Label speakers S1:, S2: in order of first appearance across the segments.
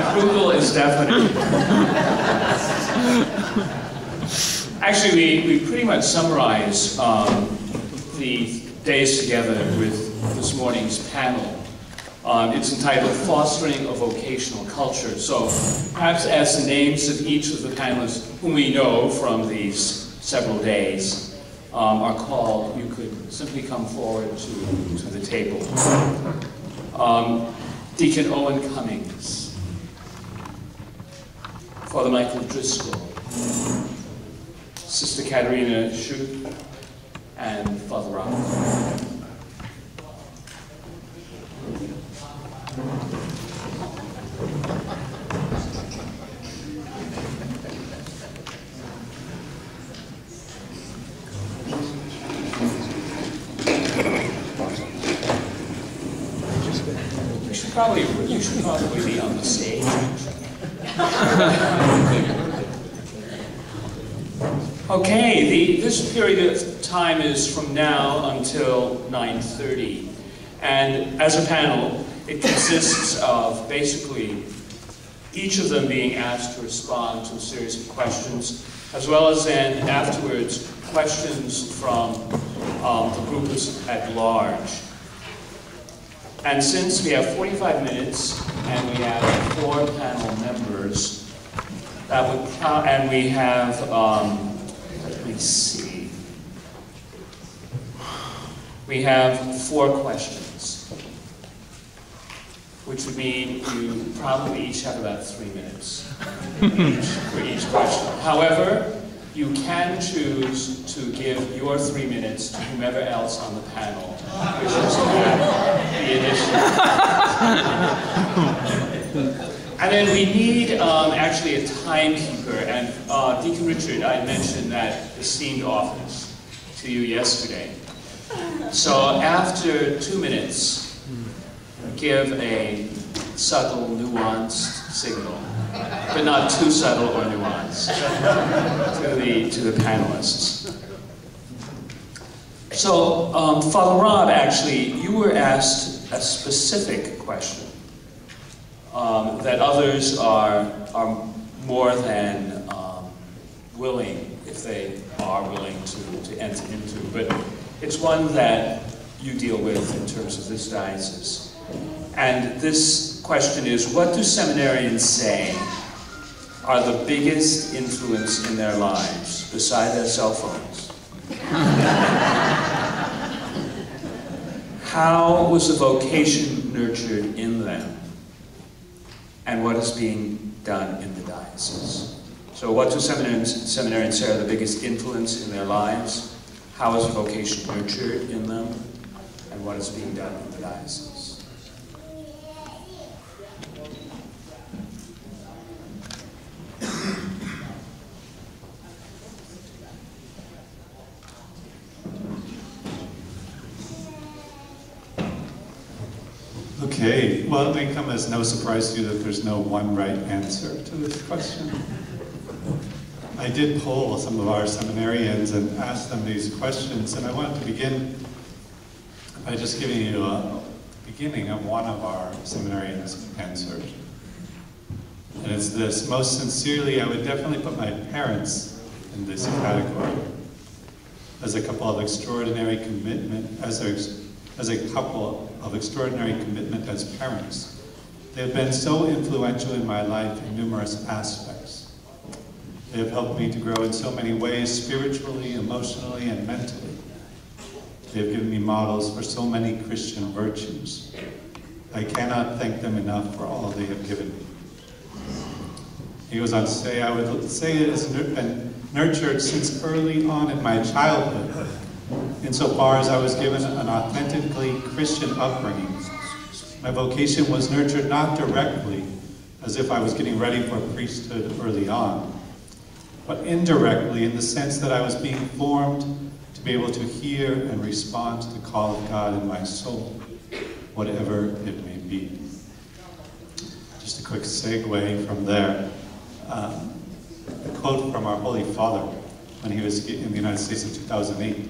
S1: Approval is definite. Actually, we pretty much summarize the days together with this morning's panel. It's entitled Fostering a Vocational Culture. So perhaps as the names of each of the panelists, whom we know from these several days, are called, you could simply come forward to the table. Deacon Owen Cummings, Father Michael Driscoll, Sister Katarina Schuth, and Father Rob. You should probably be on the stage. Okay, this period of time is from now until 9:30. And as a panel, it consists of basically each of them being asked to respond to a series of questions, as well as then afterwards questions from the group at large. And since we have 45 minutes and we have 4 panel members, that would count, and we have, let me see, we have 4 questions, which would mean you probably each have about 3 minutes for each question. However, you can choose to give your 3 minutes to whomever else on the panel wishes to have the initiative. And then we need actually a timekeeper. And Deacon Richard, I mentioned that esteemed office to you yesterday. So after 2 minutes, give a subtle, nuanced signal, but not too subtle or nuanced, to the panelists. So, Father Rob, actually, you were asked a specific question that others are more than willing, if they are willing to enter into, but it's one that you deal with in terms of this diocese. And this question is, what do seminarians say are the biggest influence in their lives, beside their cell phones? How was the vocation nurtured in them? And what is being done in the diocese? So what do seminarians say are the biggest influence in their lives? How is the vocation nurtured in them? And what is being done in the diocese?
S2: Okay, well, it may come as no surprise to you that there's no one right answer to this question. I did poll some of our seminarians and asked them these questions, and I wanted to begin by just giving you a beginning of one of our seminarians' answers. And it's this: most sincerely, I would definitely put my parents in this category as a couple of extraordinary commitment, as a couple of extraordinary commitment as parents. They have been so influential in my life in numerous aspects. They have helped me to grow in so many ways, spiritually, emotionally, and mentally. They have given me models for so many Christian virtues. I cannot thank them enough for all they have given me. He goes on to say, I would say it has been nurtured since early on in my childhood, insofar as I was given an authentically Christian upbringing. My vocation was nurtured not directly, as if I was getting ready for priesthood early on, but indirectly in the sense that I was being formed to be able to hear and respond to the call of God in my soul, whatever it may be. Just a quick segue from there. A quote from our Holy Father when he was in the United States in 2008.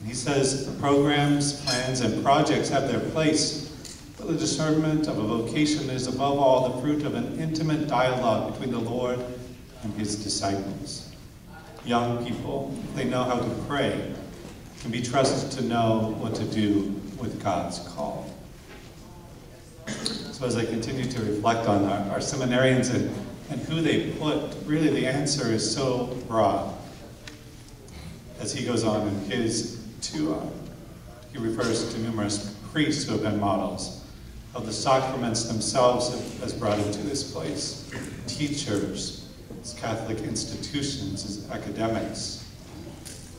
S2: He says, programs, plans, and projects have their place, but the discernment of a vocation is above all the fruit of an intimate dialogue between the Lord and his disciples. Young people, if they know how to pray, can be trusted to know what to do with God's call. So as I continue to reflect on our seminarians and who they put, really the answer is so broad. As he goes on in his he refers to numerous priests who have been models of the sacraments themselves as brought into this place, teachers, as Catholic institutions, as academics,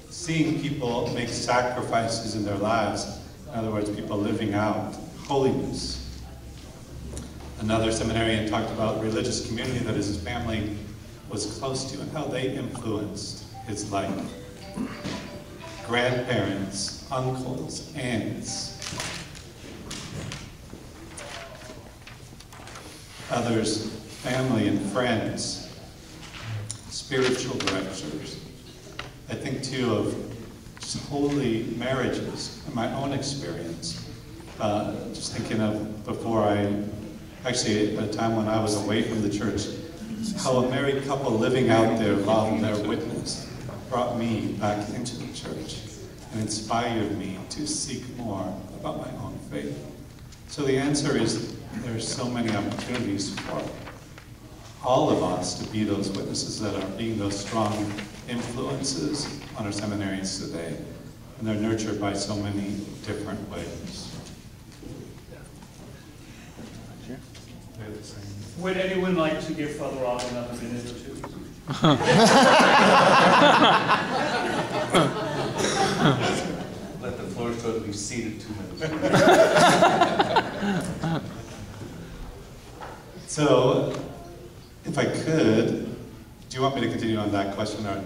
S2: seeing people make sacrifices in their lives, in other words, people living out holiness. Another seminarian talked about religious community that his family was close to and how they influenced his life. Grandparents, uncles, aunts. Others, family and friends, spiritual directors. I think too of just holy marriages in my own experience. Just thinking of before actually at a time when I was away from the church, how a married couple living out their love and their witness brought me back into the church and inspired me to seek more about my own faith. So the answer is there's so many opportunities for all of us to be those witnesses that are being those strong influences on our seminarians today. And they're nurtured by so many different ways.
S1: Would anyone like to give Father Owen another minute or two?
S3: Let the floor sort be seated 2 minutes.
S2: So, if I could, do you want me to continue on that question? Or?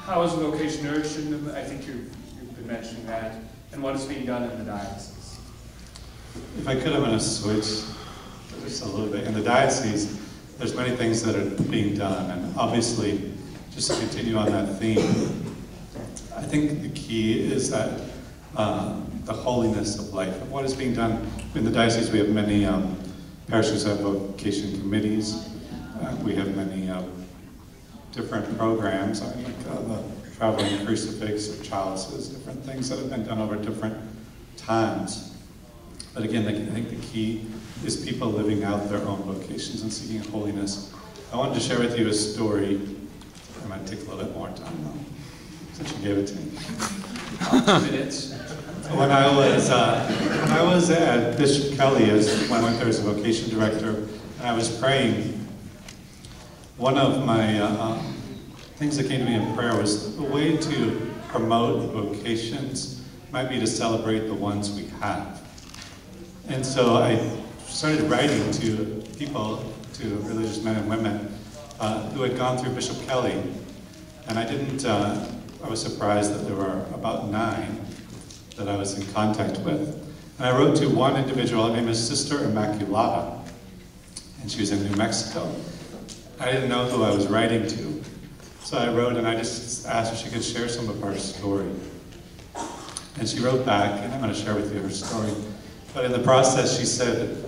S1: How is the vocation nourished? I think you've been mentioning that. And what is being done in the diocese?
S2: If I could, I'm going to switch just a little bit. In the diocese, there's many things that are being done, and obviously, just to continue on that theme, I think the key is that the holiness of life. And what is being done in the diocese, we have many parishes have vocation committees. We have many different programs, like the traveling crucifix or chalices, different things that have been done over different times. But again, I think the key is people living out their own vocations and seeking holiness. I wanted to share with you a story. I might take a little bit more time though, since you gave it to me. 2 minutes. When I was at Bishop Kelly, when I went there as a vocation director, and I was praying, one of my things that came to me in prayer was the way to promote vocations might be to celebrate the ones we have. And so I started writing to people, to religious men and women who had gone through Bishop Kelly. And I was surprised that there were about 9 that I was in contact with. And I wrote to one individual, her name is Sister Immaculata, and she was in New Mexico. I didn't know who I was writing to. So I wrote and I just asked if she could share some of her story. And she wrote back, and I'm going to share with you her story. But in the process, she said,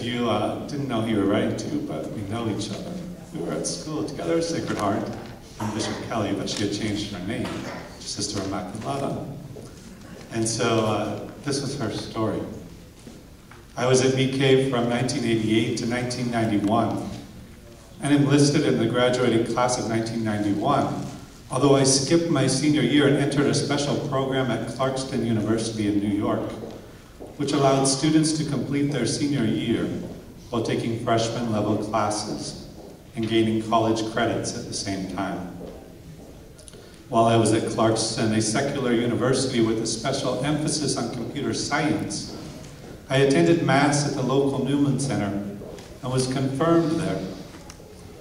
S2: you didn't know who you were writing to, but we know each other. We were at school together at Sacred Heart in Bishop Kelly, but she had changed her name to Sister Immaculata. And so this was her story. I was at BK from 1988 to 1991, and enlisted in the graduating class of 1991, although I skipped my senior year and entered a special program at Clarkston University in New York, which allowed students to complete their senior year while taking freshman level classes and gaining college credits at the same time. While I was at Clarkston, a secular university with a special emphasis on computer science, I attended Mass at the local Newman Center and was confirmed there.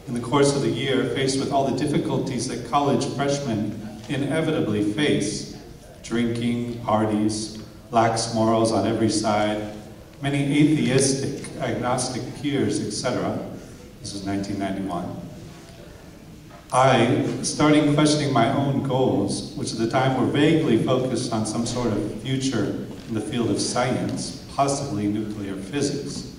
S2: In the course of the year, faced with all the difficulties that college freshmen inevitably face, drinking, parties, lax morals on every side, many atheistic, agnostic peers, etc. This was 1991. I, starting questioning my own goals, which at the time were vaguely focused on some sort of future in the field of science, possibly nuclear physics.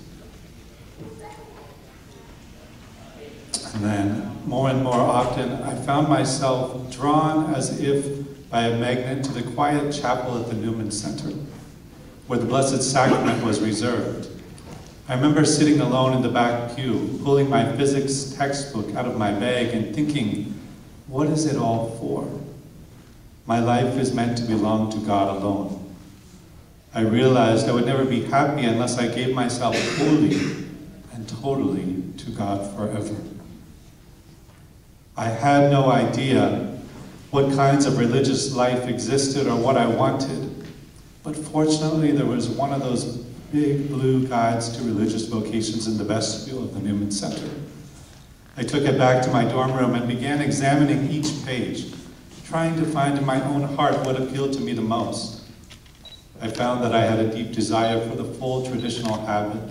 S2: And then, more and more often, I found myself drawn as if by a magnet to the quiet chapel at the Newman Center, where the Blessed Sacrament was reserved. I remember sitting alone in the back pew, pulling my physics textbook out of my bag and thinking, what is it all for? My life is meant to belong to God alone. I realized I would never be happy unless I gave myself wholly and totally to God forever. I had no idea what kinds of religious life existed or what I wanted, but fortunately there was one of those big blue guides to religious vocations in the vestibule of the Newman Center. I took it back to my dorm room and began examining each page, trying to find in my own heart what appealed to me the most. I found that I had a deep desire for the full traditional habit,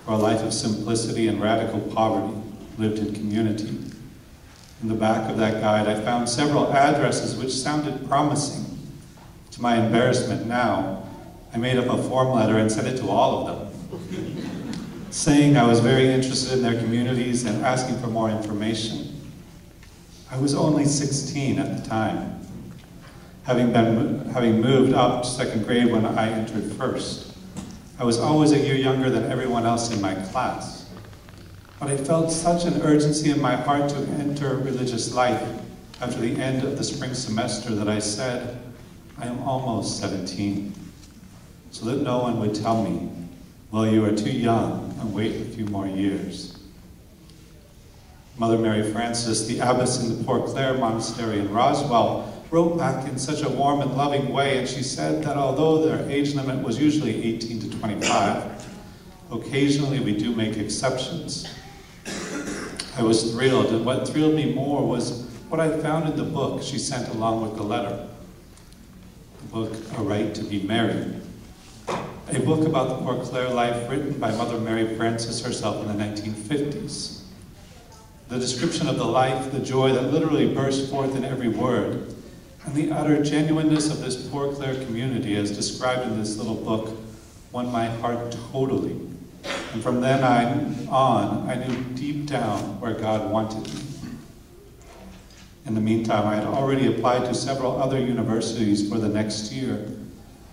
S2: for a life of simplicity and radical poverty, lived in community. In the back of that guide, I found several addresses which sounded promising. To my embarrassment now, I made up a form letter and sent it to all of them, saying I was very interested in their communities and asking for more information. I was only 16 at the time, having moved up to second grade when I entered first. I was always a year younger than everyone else in my class. But I felt such an urgency in my heart to enter religious life after the end of the spring semester that I said, I am almost 17, so that no one would tell me, well, you are too young and wait a few more years. Mother Mary Frances, the abbess in the Poor Clare Monastery in Roswell, wrote back in such a warm and loving way, and she said that although their age limit was usually 18 to 25, occasionally we do make exceptions. I was thrilled, and what thrilled me more was what I found in the book she sent along with the letter. The book, A Right to Be Married. A book about the Poor Clare life written by Mother Mary Frances herself in the 1950s. The description of the life, the joy that literally burst forth in every word, and the utter genuineness of this Poor Clare community as described in this little book won my heart totally. And from then on, I knew deep down where God wanted me. In the meantime, I had already applied to several other universities for the next year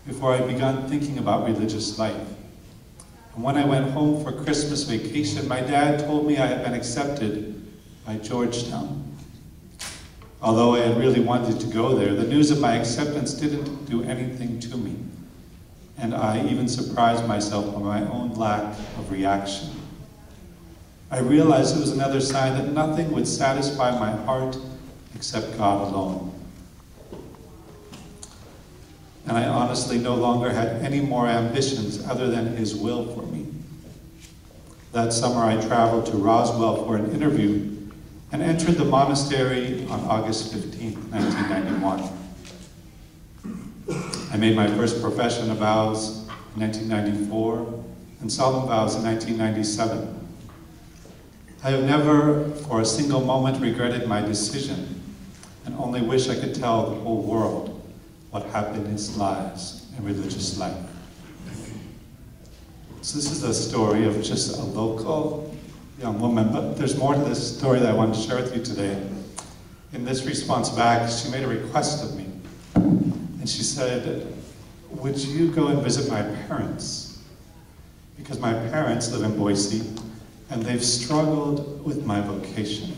S2: before I had begun thinking about religious life. And when I went home for Christmas vacation, my dad told me I had been accepted by Georgetown. Although I had really wanted to go there, the news of my acceptance didn't do anything to me. And I even surprised myself by my own lack of reaction. I realized it was another sign that nothing would satisfy my heart except God alone. And I honestly no longer had any more ambitions other than His will for me. That summer I traveled to Roswell for an interview and entered the monastery on August 15, 1991. I made my first profession of vows in 1994 and solemn vows in 1997. I have never for a single moment regretted my decision and only wish I could tell the whole world what happiness lies in religious life. So this is a story of just a local young woman, but there's more to this story that I want to share with you today. In this response back, she made a request of me. And she said, would you go and visit my parents? Because my parents live in Boise, and they've struggled with my vocation.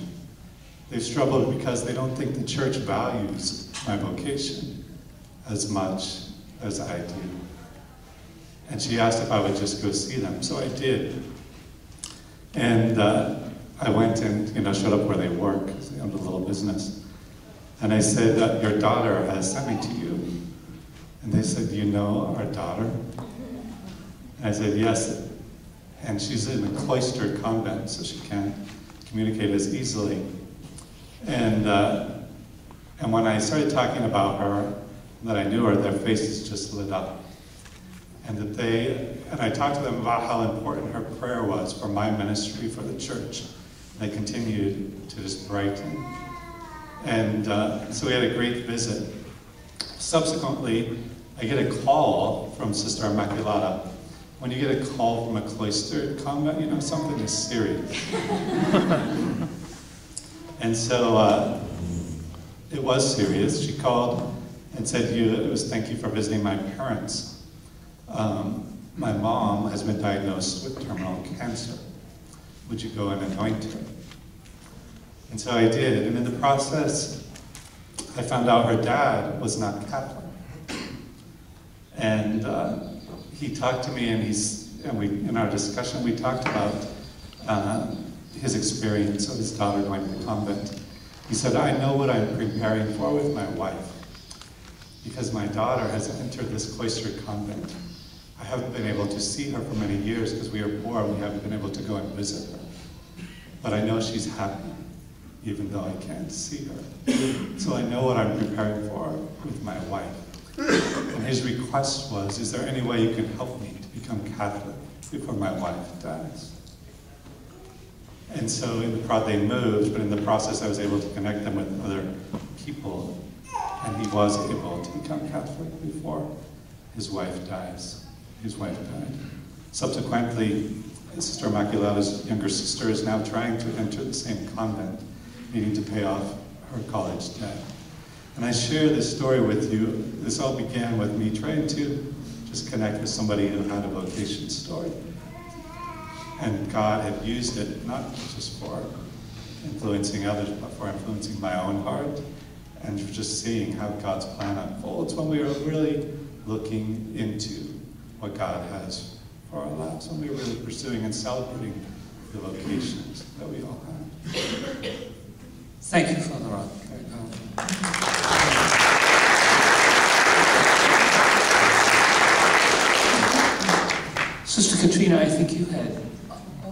S2: They've struggled because they don't think the church values my vocation as much as I do. And she asked if I would just go see them, so I did. And I went and showed up where they work, because they owned a little business. And I said, your daughter has sent me to you. And they said, do you know our daughter? And I said, yes. And she's in a cloistered convent, so she can't communicate as easily. And when I started talking about her, that I knew her, their faces just lit up. And I talked to them about how important her prayer was for my ministry, for the church. They continued to just brighten. And so we had a great visit. Subsequently, I get a call from Sister Immaculata. When you get a call from a cloistered convent, you know something is serious. And so it was serious. She called and said, thank you for visiting my parents. My mom has been diagnosed with terminal cancer. Would you go and anoint her? And so I did, and in the process, I found out her dad was not Catholic. And he talked to me, and in our discussion, we talked about his experience of his daughter going to the convent. He said, I know what I'm preparing for with my wife, because my daughter has entered this cloistered convent. I haven't been able to see her for many years because we are poor, we haven't been able to go and visit her. But I know she's happy, even though I can't see her. So I know what I'm preparing for with my wife. And his request was, is there any way you can help me to become Catholic before my wife dies? And so they moved, but in the process I was able to connect them with other people, and he was able to become Catholic before his wife dies. His wife died. Subsequently, Sister Immaculata's younger sister is now trying to enter the same convent, needing to pay off her college debt. And I share this story with you. This all began with me trying to just connect with somebody who had a vocation story. And God had used it not just for influencing others, but for influencing my own heart, and for just seeing how God's plan unfolds when we are really looking into what God has for our lives, when we are really pursuing and celebrating the vocations that we all have.
S1: Thank you, Father Rock. Sister Katarina, I think you had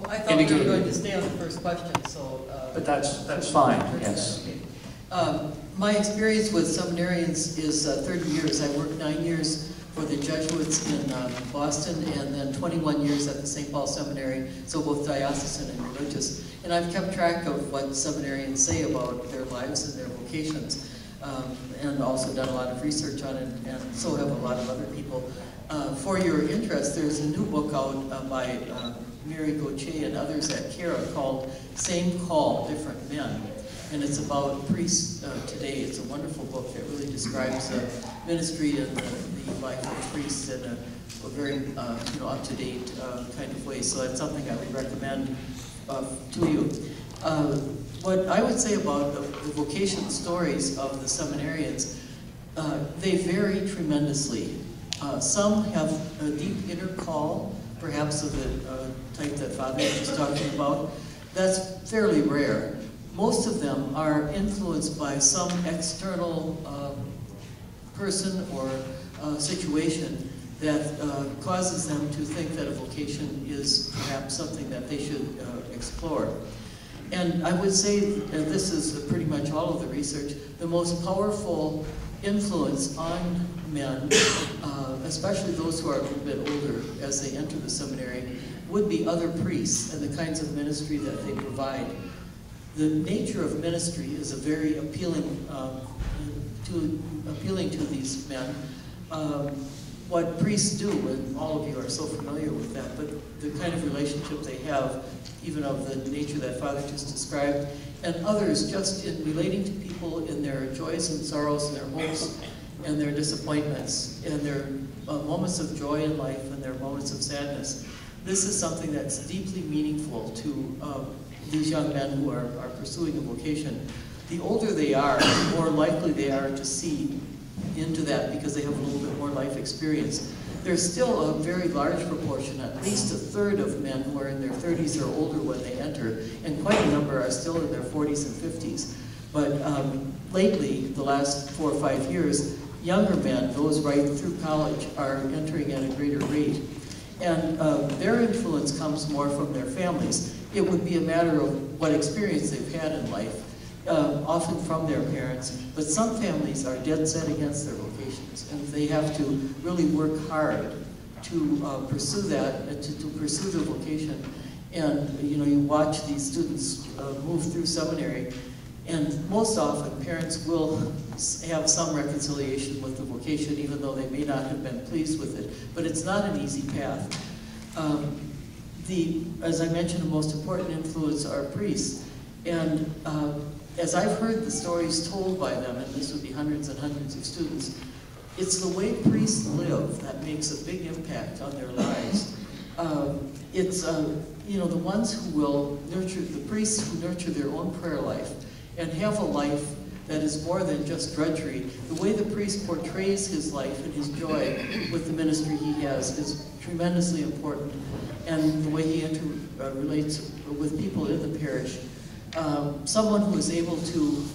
S4: I thought we were going to stay on the first question, so...
S1: but that's fine, yes.
S4: Okay. My experience with seminarians is 30 years. I worked 9 years for the Jesuits in Boston, and then 21 years at the St. Paul Seminary, so both diocesan and religious. And I've kept track of what seminarians say about their lives and their vocations, and also done a lot of research on it, and so have a lot of other people. For your interest, there's a new book out by Mary Gauthier and others at CARA called Same Call, Different Men. And it's about priests today. It's a wonderful book that really describes the ministry and the life of priests in a very up-to-date kind of way. So that's something I would recommend to you. What I would say about the vocation stories of the seminarians, they vary tremendously. Some have a deep inner call, perhaps of the type that Father was just talking about. That's fairly rare. Most of them are influenced by some external person or situation that causes them to think that a vocation is perhaps something that they should explore. And I would say, and this is pretty much all of the research, the most powerful influence on men, especially those who are a little bit older as they enter the seminary, would be other priests and the kinds of ministry that they provide. The nature of ministry is a very appealing to these men. What priests do, and all of you are so familiar with that, but the kind of relationship they have, even of the nature that Father just described, and others just in relating to people in their joys and sorrows and their hopes and their disappointments and their moments of joy in life and their moments of sadness. This is something that's deeply meaningful to these young men who are pursuing a vocation. The older they are, the more likely they are to see into that because they have a little bit more life experience. There's still a very large proportion, at least a third of men who are in their 30s or older when they enter, and quite a number are still in their 40s and 50s. But lately, the last 4 or 5 years, younger men, those right through college, are entering at a greater rate. And their influence comes more from their families. It would be a matter of what experience they've had in life, often from their parents, but some families are dead set against their vocations, and they have to really work hard to pursue that, and to pursue the vocation. And you watch these students move through seminary, And most often, parents will have some reconciliation with the vocation, even though they may not have been pleased with it. But it's not an easy path. As I mentioned, the most important influence are priests. And as I've heard the stories told by them, and this would be hundreds and hundreds of students, it's the way priests live that makes a big impact on their lives. It's the ones who will nurture, the priests who nurture their own prayer life and have a life that is more than just drudgery. The way the priest portrays his life and his joy with the ministry he has is tremendously important, and the way he relates with people in the parish. Someone who is able to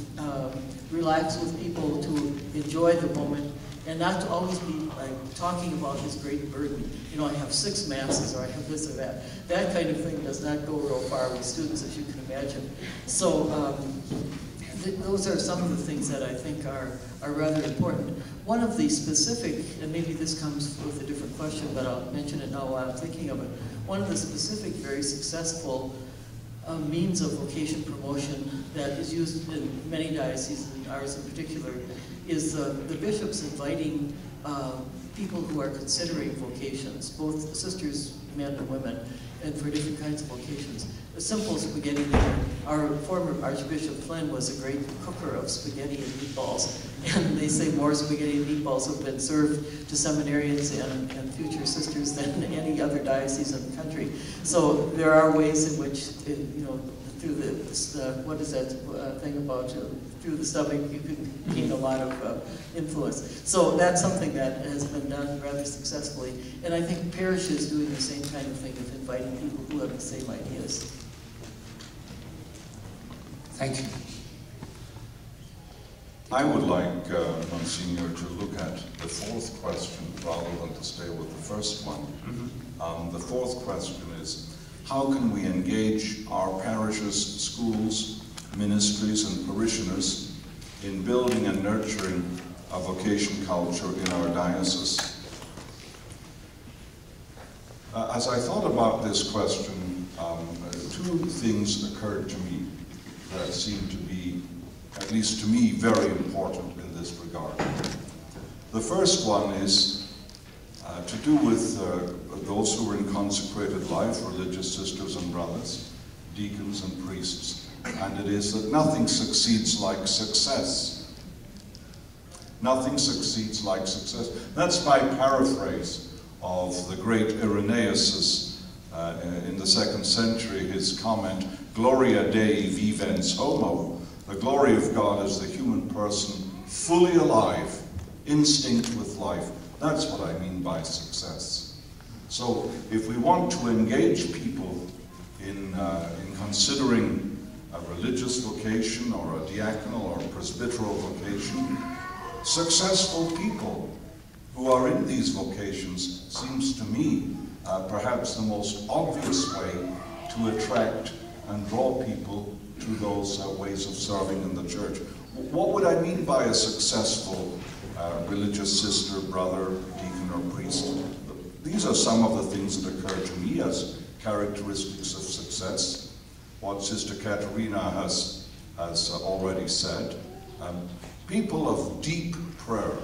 S4: relax with people, to enjoy the moment, and not to always be talking about his great burden. You know, I have 6 masses, or I have this or that. That kind of thing does not go real far with students, as you can imagine. So those are some of the things that I think are rather important. One of the specific, and maybe this comes with a different question, but I'll mention it now while I'm thinking of it. One of the specific, very successful means of vocation promotion that is used in many dioceses, and ours in particular, is the bishops inviting people who are considering vocations, both sisters, men and women, and for different kinds of vocations. A simple spaghetti dinner. Our former Archbishop Flynn was a great cooker of spaghetti and meatballs, and they say more spaghetti and meatballs have been served to seminarians and future sisters than any other diocese in the country. So there are ways in which, through what is that thing about through the stomach, you can gain a lot of influence. So that's something that has been done rather successfully. And I think parishes doing the same kind of thing of inviting people who have the same ideas.
S1: Thank you.
S5: I would like, Monsignor, to look at the 4th question rather than to stay with the first one. The 4th question is, how can we engage our parishes, schools, ministries, and parishioners in building and nurturing a vocation culture in our diocese? As I thought about this question, 2 things occurred to me that seem to be, at least to me, very important in this regard. The first one is to do with those who are in consecrated life, religious sisters and brothers, deacons and priests, and it is that nothing succeeds like success. Nothing succeeds like success. That's my paraphrase of the great Irenaeus' in the 2nd century, his comment, Gloria Dei vivens homo. The glory of God is the human person fully alive, instinct with life. That's what I mean by success. So if we want to engage people in considering a religious vocation or a diaconal or presbyteral vocation, successful people who are in these vocations seems to me perhaps the most obvious way to attract and draw people to those ways of serving in the church. What would I mean by a successful religious sister, brother, deacon, or priest? These are some of the things that occur to me as characteristics of success. What Sister Katarina has already said. People of deep prayer,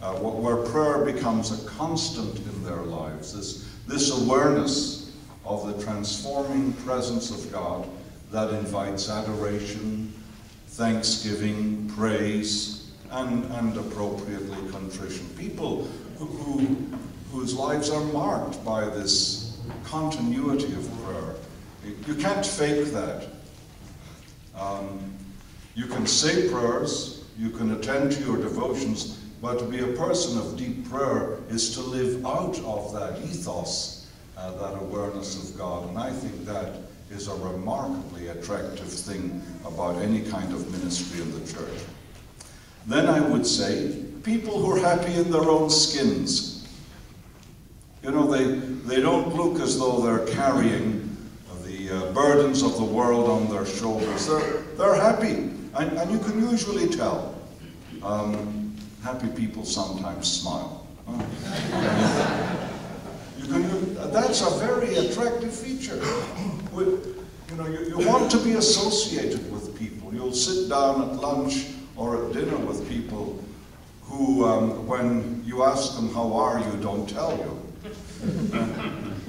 S5: where prayer becomes a constant in their lives. This awareness of the transforming presence of God that invites adoration, thanksgiving, praise, and appropriately contrition. People whose lives are marked by this continuity of prayer. You can't fake that. You can say prayers, you can attend to your devotions, but to be a person of deep prayer is to live out of that ethos, that awareness of God. And I think that is a remarkably attractive thing about any kind of ministry in the church. Then I would say, people who are happy in their own skins. You know, they don't look as though they're carrying the burdens of the world on their shoulders. They're happy, and you can usually tell. Happy people sometimes smile. That's a very attractive feature. You know, you want to be associated with people. You'll sit down at lunch or at dinner with people who, when you ask them how are you, don't tell you.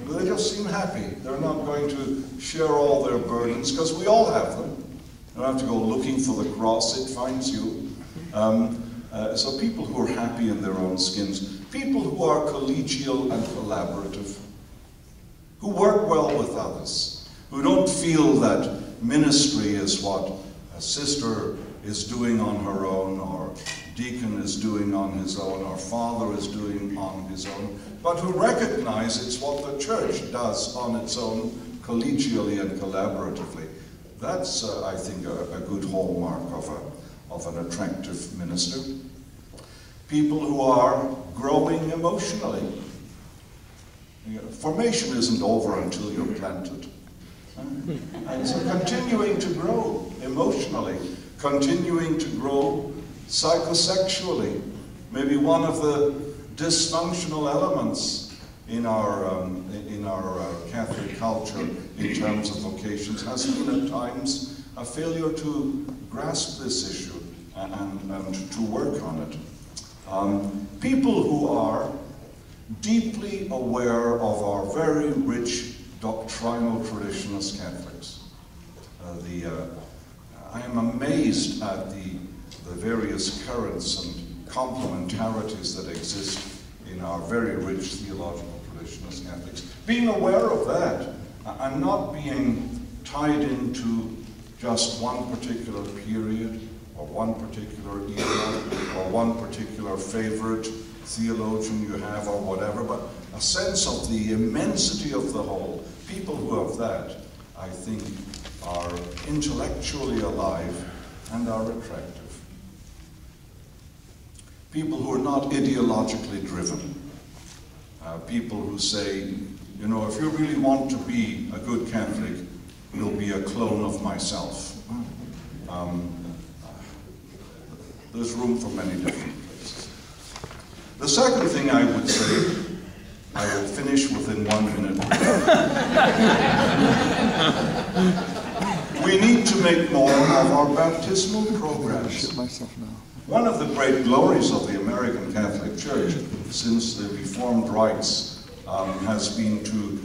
S5: They just seem happy. They're not going to share all their burdens, because we all have them. You don't have to go looking for the cross, it finds you. So people who are happy in their own skins, people who are collegial and collaborative, who work well with others, who don't feel that ministry is what a sister is doing on her own, or Deacon is doing on his own, or Father is doing on his own, but who recognize it's what the church does on its own, collegially and collaboratively. That's, I think, a good hallmark of an attractive minister. People who are growing emotionally. Formation isn't over until you're planted. And so continuing to grow emotionally, continuing to grow psychosexually. Maybe one of the dysfunctional elements in our Catholic culture in terms of vocations has been at times a failure to grasp this issue and to work on it. People who are deeply aware of our very rich doctrinal tradition as Catholics. I am amazed at the various currents and complementarities that exist in our very rich theological tradition as Catholics. Being aware of that and not being tied into just one particular period or one particular era or one particular favorite theologian you have or whatever, but a sense of the immensity of the whole. People who have that, I think, are intellectually alive and are attractive. People who are not ideologically driven. People who say, you know, if you really want to be a good Catholic, you'll be a clone of myself. There's room for many different places. The second thing I would say, I will finish within 1 minute. We need to make more of our baptismal programs. One of the great glories of the American Catholic Church since the Reformed rites has been to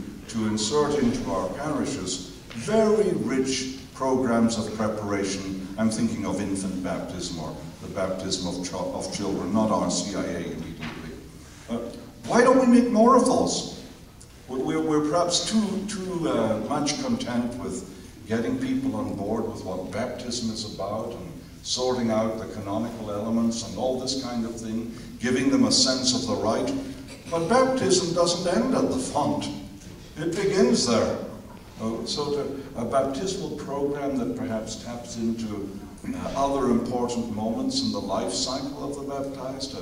S5: insert into our parishes very rich programs of preparation. I'm thinking of infant baptism or the baptism of children, not RCIA immediately. Why don't we make more of those? We're perhaps too much content with getting people on board with what baptism is about and sorting out the canonical elements and all this kind of thing, giving them a sense of the rite. But baptism doesn't end at the font. It begins there. So a baptismal program that perhaps taps into other important moments in the life cycle of the baptized,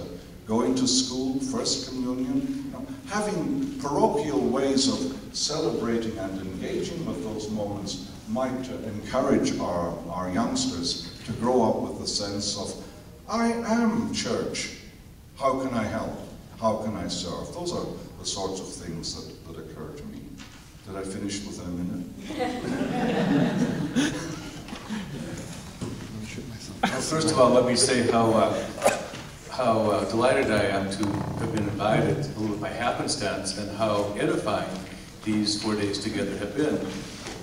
S5: going to school, First Communion, having parochial ways of celebrating and engaging with those moments might encourage our youngsters to grow up with the sense of, I am church. How can I help? How can I serve? Those are the sorts of things that occur to me. Did I finish within a minute?
S3: Well, first of all, let me say how delighted I am to have been invited, a little by happenstance, and how edifying these 4 days together have been.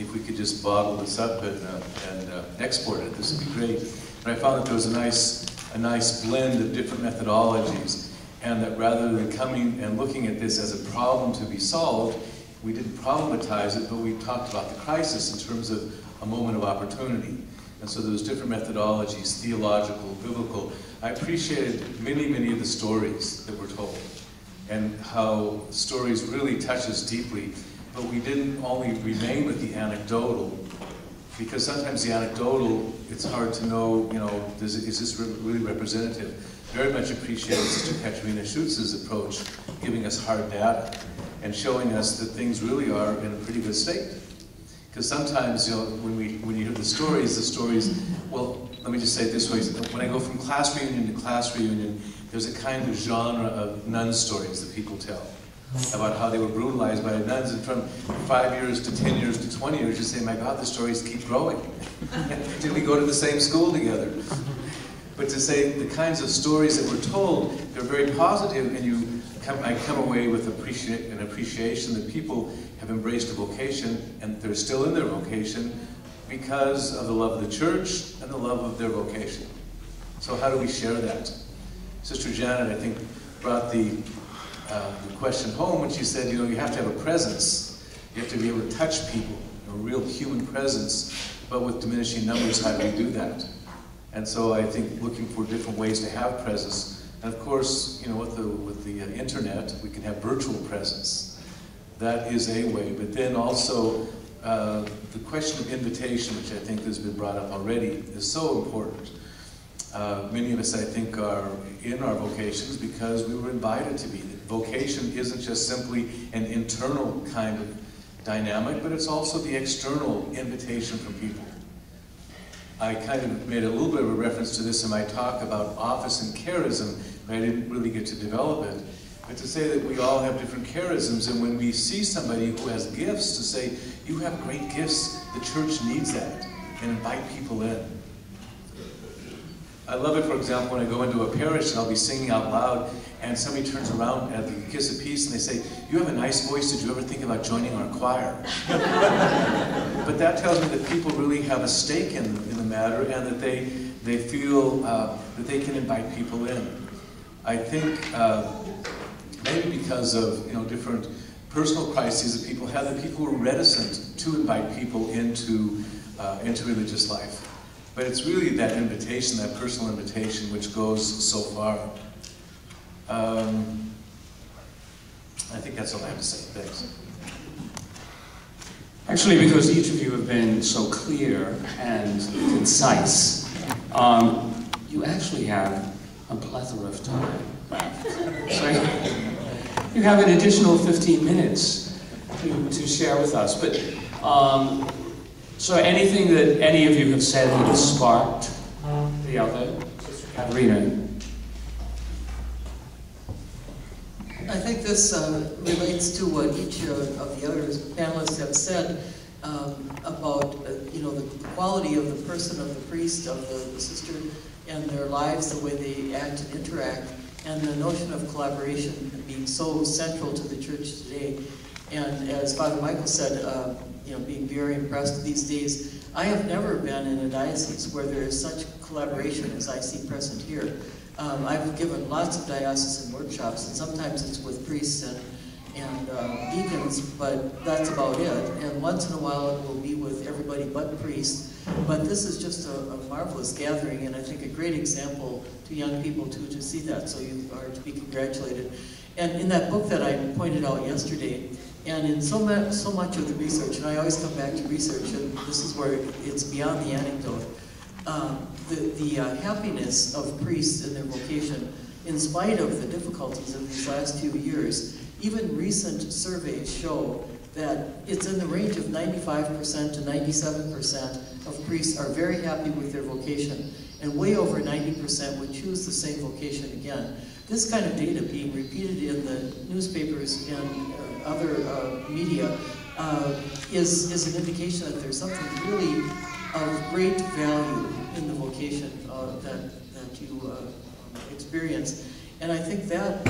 S3: If we could just bottle this up and export it, this would be great. But I found that there was a nice blend of different methodologies, and that rather than coming and looking at this as a problem to be solved, we didn't problematize it, but we talked about the crisis in terms of a moment of opportunity. And so there was different methodologies, theological, biblical. I appreciated many of the stories that were told, and how stories really touch us deeply. But we didn't only remain with the anecdotal, because sometimes the anecdotal, it's hard to know, you know, is this really representative? Very much appreciated Sister Katarina Schuth's approach, giving us hard data and showing us that things really are in a pretty good state. Because sometimes, you know, when you hear the stories, well, let me just say it this way, when I go from class reunion to class reunion, there's a kind of genre of nun stories that people tell. about how they were brutalized by nuns, and from 5 years to 10 years to 20 years, you say, my God, the stories keep growing. Did we go to the same school together? But to say the kinds of stories that were told, they're very positive, and I come away with an appreciation that people have embraced a vocation, and they're still in their vocation because of the love of the church and the love of their vocation. So how do we share that? Sister Janet, I think, brought the question home when she said, you have to have a presence. You have to be able to touch people, a real human presence, but with diminishing numbers, how do we do that? And so I think looking for different ways to have presence. And of course, with the internet, we can have virtual presence. That is a way, but then also the question of invitation, which I think has been brought up already, is so important. Many of us, I think, are in our vocations because we were invited to be. Vocation isn't just simply an internal kind of dynamic, but it's also the external invitation from people. I kind of made a little bit of a reference to this in my talk about office and charism, but I didn't really get to develop it. But to say that we all have different charisms, and when we see somebody who has gifts, to say, you have great gifts, the church needs that, and invite people in. I love it, for example, when I go into a parish and I'll be singing out loud, and somebody turns around at the Kiss of Peace and they say, you have a nice voice, did you ever think about joining our choir? But that tells me that people really have a stake in the matter, and that they feel that they can invite people in. I think maybe because of different personal crises that people have, that people were reticent to invite people into religious life. But it's really that invitation, that personal invitation, which goes so far. I think that's all I have to say. Thanks.
S1: Actually, because each of you have been so clear and concise, you actually have a plethora of time left. So you have an additional 15 minutes to share with us. But so anything that any of you have said that has sparked the other? Sister Katarina.
S4: I think this relates to what each of the other panelists have said about the quality of the person, of the priest, of the sister, and their lives, the way they act and interact, and the notion of collaboration being so central to the church today. And as Father Michael said, being very impressed these days, I have never been in a diocese where there is such collaboration as I see present here. I've given lots of diocesan workshops, and sometimes it's with priests and deacons, but that's about it. And once in a while it will be with everybody but priests. But this is just a marvelous gathering, and I think a great example to young people to see that, so you are to be congratulated. And in that book that I pointed out yesterday, and in so much of the research, and I always come back to research, and this is where it's beyond the anecdote, the happiness of priests in their vocation, in spite of the difficulties of these last few years, even recent surveys show that it's in the range of 95% to 97% of priests are very happy with their vocation, and way over 90% would choose the same vocation again. This kind of data being repeated in the newspapers and other media is an indication that there's something really of great value in the vocation that you experience. And I think that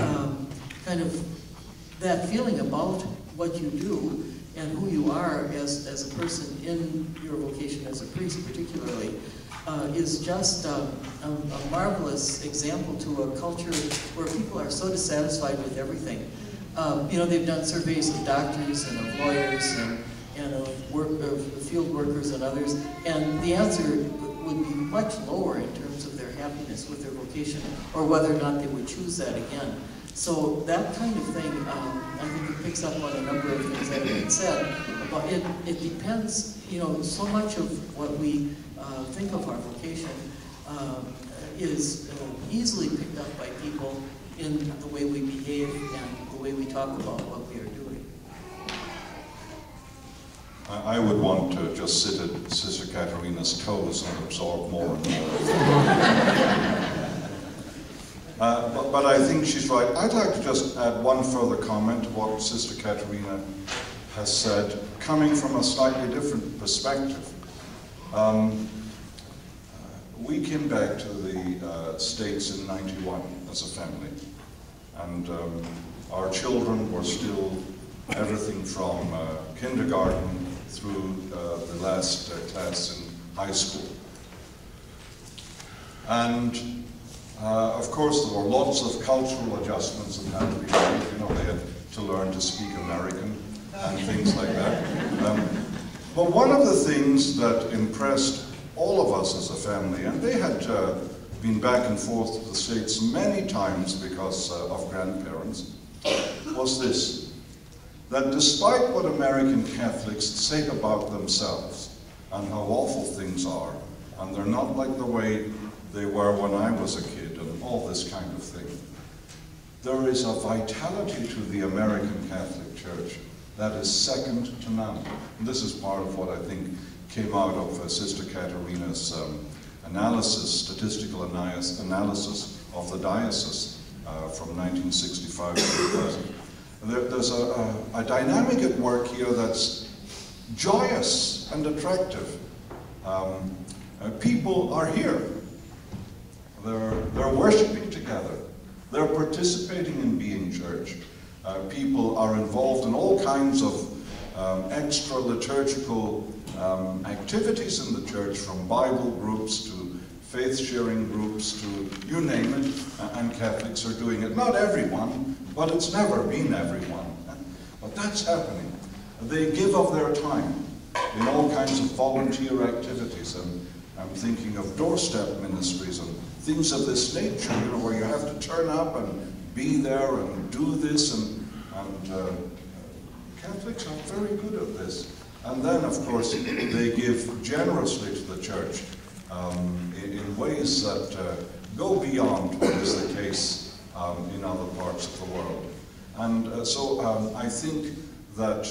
S4: that feeling about what you do and who you are as a person in your vocation as a priest particularly is just a marvelous example to a culture where people are so dissatisfied with everything. They've done surveys of doctors and of lawyers and of field workers and others, and the answer would be much lower in terms of their happiness with their vocation, or whether or not they would choose that again. So that kind of thing, I think it picks up on a number of things that have been said. But it depends, so much of what we think of our vocation is easily picked up by people in the way we behave and the way we talk about what we are doing.
S5: I would want to just sit at Sister Katarina's toes and absorb more and more. But I think she's right. I'd like to just add one further comment to what Sister Katarina has said, coming from a slightly different perspective. We came back to the States in '91 as a family, and our children were still everything from kindergarten through the last class in high school. And of course, there were lots of cultural adjustments that had to be made. You know, they had to learn to speak American and things like that. But one of the things that impressed all of us as a family, and they had been back and forth to the States many times because of grandparents, was this: that despite what American Catholics say about themselves and how awful things are, and they're not like the way they were when I was a kid and all this kind of thing, there is a vitality to the American Catholic Church that is second to none. And this is part of what I think came out of Sister Katarina's analysis, statistical analysis of the diocese from 1965 to 2000. There's a dynamic at work here that's joyous and attractive. People are here. They're worshiping together. They're participating in being church. People are involved in all kinds of extra liturgical activities in the church, from Bible groups to faith-sharing groups to you name it, and Catholics are doing it. Not everyone, but it's never been everyone. But that's happening. They give of their time in all kinds of volunteer activities, and I'm thinking of doorstep ministries and things of this nature, you know, where you have to turn up and be there and do this, and Catholics are very good at this. And then, of course, they give generously to the church in ways that go beyond what is the case in other parts of the world. And so I think that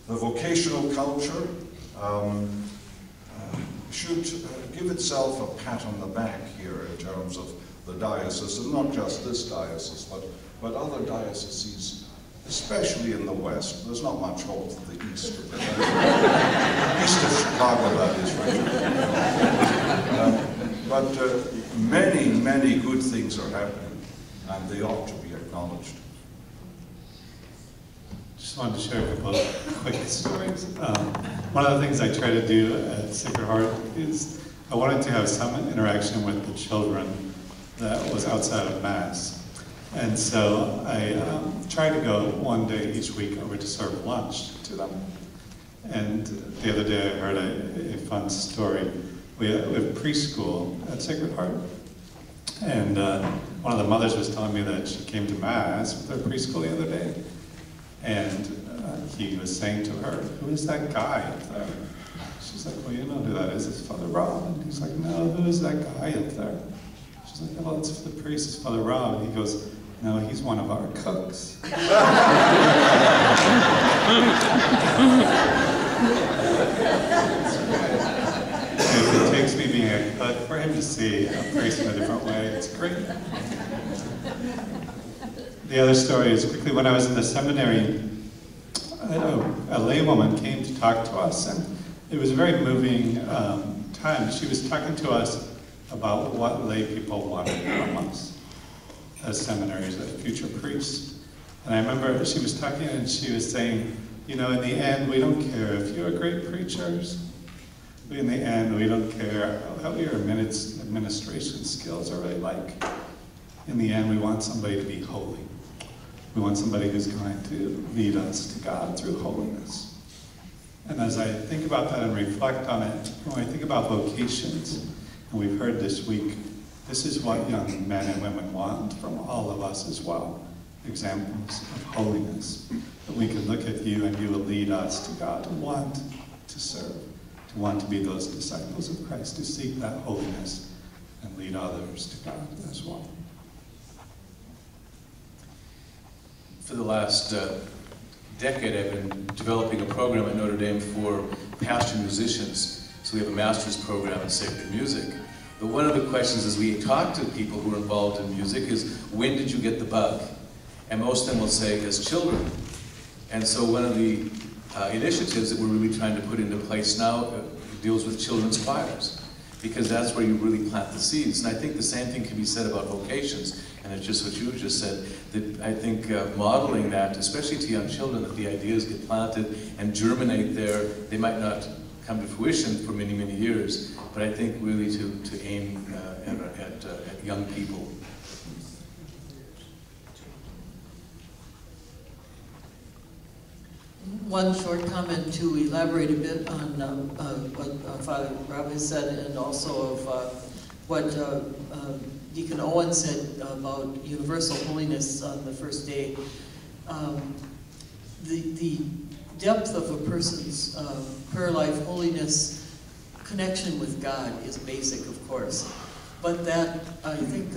S5: the vocational culture should give itself a pat on the back here in terms of the diocese, and not just this diocese, but other dioceses, especially in the West. There's not much hope for the East of the East of Chicago, that is, right? But many, many good things are happening, and they ought to be acknowledged.
S2: Just wanted to share a couple of quick stories. One of the things I try to do at Sacred Heart is I wanted to have some interaction with the children that was outside of Mass. And so I try to go one day each week over to serve lunch to them. And the other day I heard a fun story. We have preschool at Sacred Heart. And one of the mothers was telling me that she came to Mass with her preschool the other day. And he was saying to her, "Who is that guy up there?" She's like, "Well, you know who that is. It's Father Rob." And he's like, "No, who is that guy up there?" She's like, "Well, it's the priest, it's Father Rob." And he goes, "No, he's one of our cooks." If it takes me being a cook for him to see a priest in a different way, it's great. The other story is quickly, when I was in the seminary, a laywoman came to talk to us, and it was a very moving time. She was talking to us about what lay people wanted from us as seminaries, as future priests. And I remember she was talking and she was saying, you know, in the end, we don't care if you're great preachers. In the end, we don't care how your administration skills are really like. In the end, we want somebody to be holy. We want somebody who's going to lead us to God through holiness. And as I think about that and reflect on it, when I think about vocations, and we've heard this week, this is what young men and women want from all of us as well. Examples of holiness. That we can look at you and you will lead us to God, to want to serve, to want to be those disciples of Christ, to seek that holiness and lead others to God as well.
S3: For the last decade, I've been developing a program at Notre Dame for pastor musicians. So we have a master's program in sacred music. But one of the questions as we talk to people who are involved in music is, when did you get the bug? And most of them will say, as children. And so one of the initiatives that we're really trying to put into place now deals with children's choirs, because that's where you really plant the seeds. And I think the same thing can be said about vocations, and it's just what you just said, that I think modeling that, especially to young children, that the ideas get planted and germinate there. They might not come to fruition for many, many years, but I think really to aim at young people.
S4: One short comment to elaborate a bit on what Father Rob has said, and also of what Deacon Owen said about universal holiness on the first day. The depth of a person's prayer life, holiness, connection with God is basic, of course. But that, I think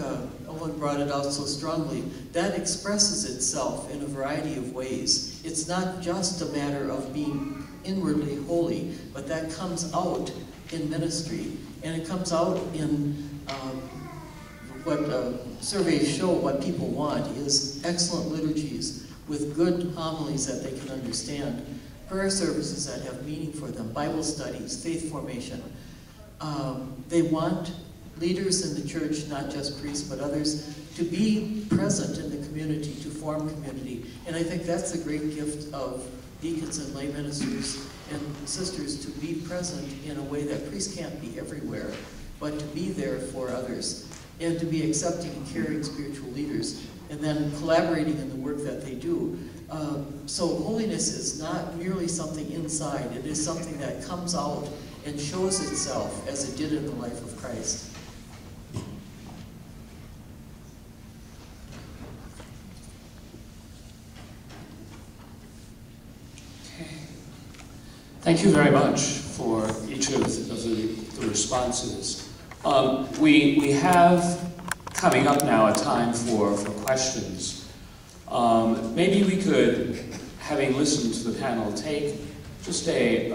S4: Owen brought it out so strongly, that expresses itself in a variety of ways. It's not just a matter of being inwardly holy, but that comes out in ministry. And it comes out in what surveys show what people want is excellent liturgies with good homilies that they can understand, prayer services that have meaning for them, Bible studies, faith formation. They want leaders in the church, not just priests, but others, to be present in the community, to form community. And I think that's the great gift of deacons and lay ministers and sisters, to be present in a way that priests can't be everywhere, but to be there for others, and to be accepting and caring spiritual leaders, and then collaborating in the work that they do. So holiness is not merely something inside, it is something that comes out and shows itself as it did in the life of Christ.
S1: Thank you very much for each of the responses. We have coming up now a time for questions. Maybe we could, having listened to the panel, take just a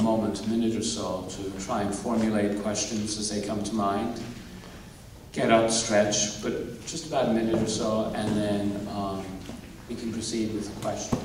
S1: moment, a minute or so, to try and formulate questions as they come to mind. Get up, stretch, but just about a minute or so, and then we can proceed with the questions.